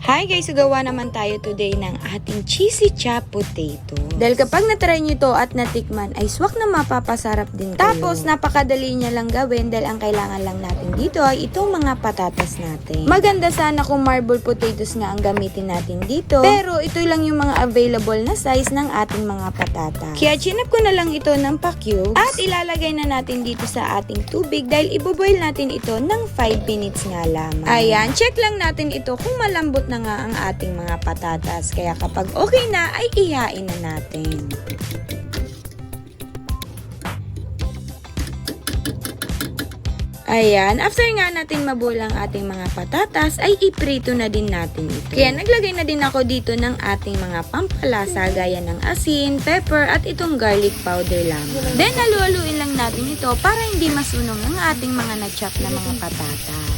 Hi guys, gawa naman tayo today ng ating cheesy chopped potato. Dahil kapag natry nyo to at natikman ay swak na mapapasarap din kayo. Tapos napakadali niya lang gawin dahil ang kailangan lang natin dito ay itong mga patatas natin. Maganda sana kung marble potatoes nga ang gamitin natin dito. Pero ito lang yung mga available na size ng ating mga patatas. Kaya chinap ko na lang ito ng pa-cube at ilalagay na natin dito sa ating tubig dahil iboboil natin ito ng 5 minutes nga lamang. Ayan, check lang natin ito kung malambot na nga ang ating mga patatas. Kaya kapag okay na, ay ihain na natin. Ayan, after nga natin mabuo ang ating mga patatas, ay iprito na din natin ito. Kaya naglagay na din ako dito ng ating mga pampalasa gaya ng asin, pepper, at itong garlic powder lamang. Then, halu-haluin lang natin ito para hindi masunog ang ating mga na-chop na mga patatas.